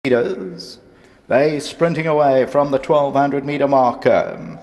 meters. They sprinting away from the 1200 meter marker.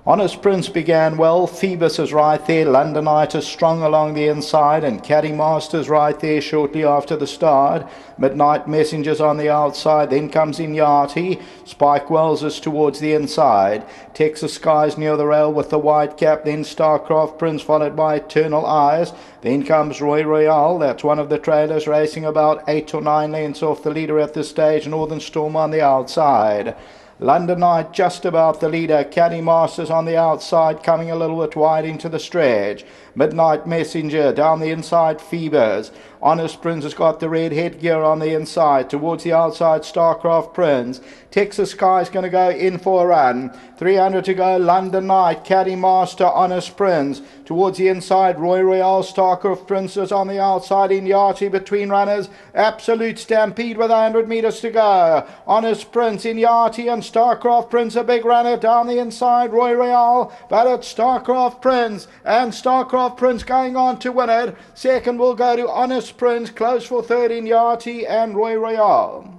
Honest Prince began well. Phoebus is right there. Londonite is strong along the inside, and Caddy Master's right there shortly after the start. Midnight Messengers on the outside. Then comes Inyati. Spike Wells is towards the inside. Texas Skies near the rail with the white cap. Then STARCRAFT Prince, followed by Eternal Eyes. Then comes Roy Royale. That's one of the trailers, racing about 8 or 9 lengths off the leader at this stage. Northern Storm on the outside. Londonite just about the leader. Caddy Masters on the outside, coming a little bit wide into the stretch. Midnight Messenger down the inside. Phoebus. Honest Prince has got the red headgear on the inside. Towards the outside, STARCRAFT Prince. Texas Sky is going to go in for a run. 300 to go. Londonite, Caddy Master, Honest Prince. Towards the inside, Roy Royale, STARCRAFT Prince is on the outside. Inyati between runners. Absolute stampede with 100 meters to go. Honest Prince, Inyati and STARCRAFT Prince, a big runner down the inside. Roy Royale, but it's STARCRAFT Prince, and STARCRAFT Prince going on to win it. Second will go to Honest Prince, close for third Inyati and Roy Royale.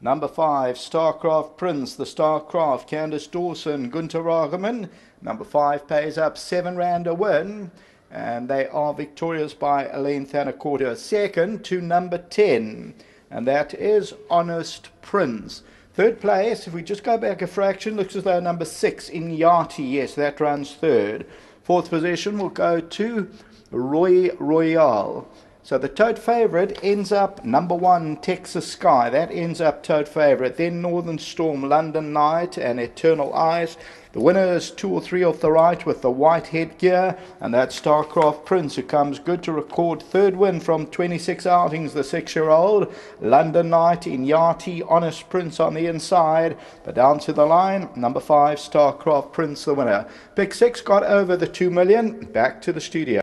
Number 5, STARCRAFT Prince, the STARCRAFT, Candice Dawson, Gunther Rageman. Number 5 pays up 7 rand a win, and they are victorious by a length and a quarter. Second to number 10, and that is Honest Prince. Third place, if we just go back a fraction, looks as though number 6, Inyati, yes, that runs third. Fourth position will go to Roy Royale. So the tote favourite ends up number 1, Texas Sky. That ends up tote favourite. Then Northern Storm, London Night, and Eternal Eyes. The winner is 2 or 3 off the right with the white headgear, and that's STARCRAFT Prince, who comes good to record third win from 26 outings, the 6-year-old. London Night, Inyati, Honest Prince on the inside, but down to the line, number 5, STARCRAFT Prince, the winner. Pick 6 got over the 2 million. Back to the studio.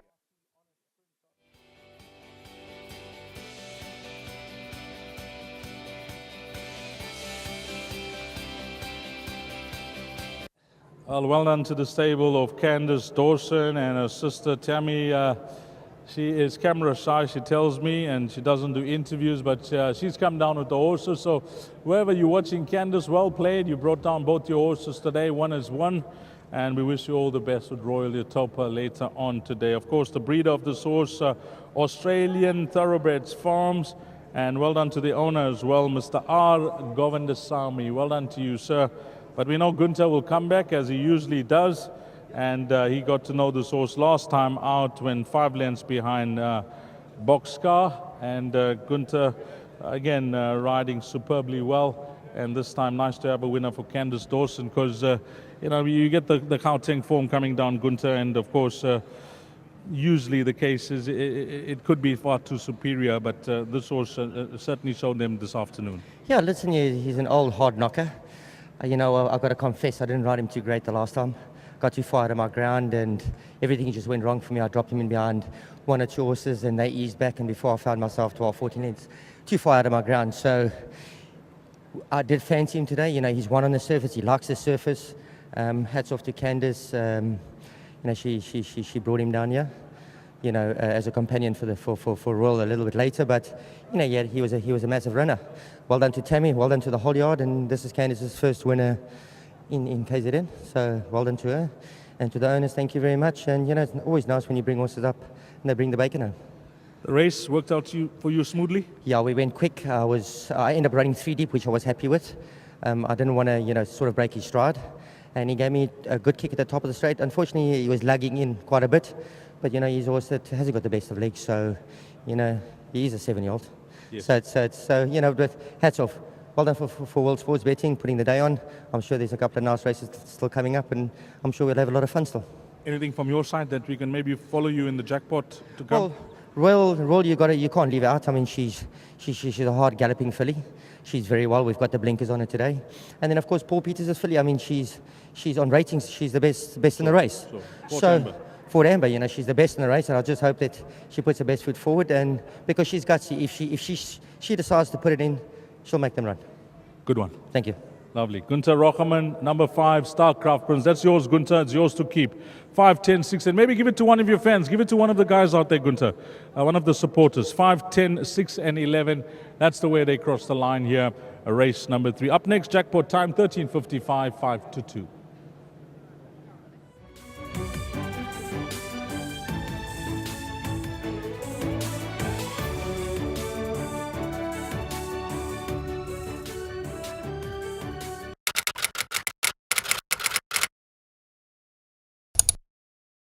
Well done to the stable of Candice Dawson and her sister Tammy. She is camera shy, she tells me, and she doesn't do interviews, but she's come down with the horses. So wherever you're watching, Candice, well played. You brought down both your horses today. One is one, and we wish you all the best with Royal Utopa later on today. Of course, the breeder of this horse, Australian Thoroughbreds Farms, and well done to the owner as well, Mr. R. Govindasamy. Well done to you, sir. But we know Gunther will come back, as he usually does, and he got to know this horse last time out when 5 lengths behind Boxcar, and Gunther again riding superbly well, and this time nice to have a winner for Candice Dawson, because you know, you get the Gauteng form coming down Gunther, and of course usually the case is it could be far too superior, but this horse certainly showed them this afternoon. Yeah, listen, he's an old hard knocker. You know, I've got to confess, I didn't ride him too great the last time. Got too far out of my ground, and everything just went wrong for me. I dropped him in behind 1 or 2 horses, and they eased back, and before I found myself 12, 14 lengths too far out of my ground. So I did fancy him today. You know, he's one on the surface. He likes the surface. Hats off to Candice. You know, she brought him down here, you know, as a companion for Royal a little bit later. But you know, yeah, he was a massive runner. Well done to Tammy, well done to the whole yard, and this is Candice's first winner in KZN, so well done to her. And to the owners, thank you very much. And you know, it's always nice when you bring horses up and they bring the bacon home. The race worked out for you smoothly? Yeah, we went quick. I ended up running 3 deep, which I was happy with. I didn't want to, you know, sort of break his stride, and he gave me a good kick at the top of the straight. Unfortunately, he was lagging in quite a bit, but you know, he's a horse that hasn't got the best of legs, so you know, he is a 7-year-old. Yes. So you know, but hats off. Well done for World Sports Betting, putting the day on. I'm sure there's a couple of nice races still coming up, and I'm sure we'll have a lot of fun still. Anything from your side that we can maybe follow you in the jackpot to come? Well, Royal, you can't leave her out. I mean, she's a hard galloping filly. She's very well. We've got the blinkers on her today. And then of course Paul Peters' filly. I mean, she's on ratings. She's the best in the race. Fort Amber, you know, she's the best in the race, and I just hope that she puts her best foot forward, and because she's gutsy, if she decides to put it in, she'll make them run. Good one. Thank you. Lovely. Gunter Rocherman, number 5, STARCRAFT Prince. That's yours, Gunter. It's yours to keep. 5, 10, 6, and maybe give it to one of your fans. Give it to one of the guys out there, Gunter. One of the supporters. 5, 10, 6, and 11. That's the way they cross the line here. Race number 3. Up next, jackpot time, 13.55, 5 to 2.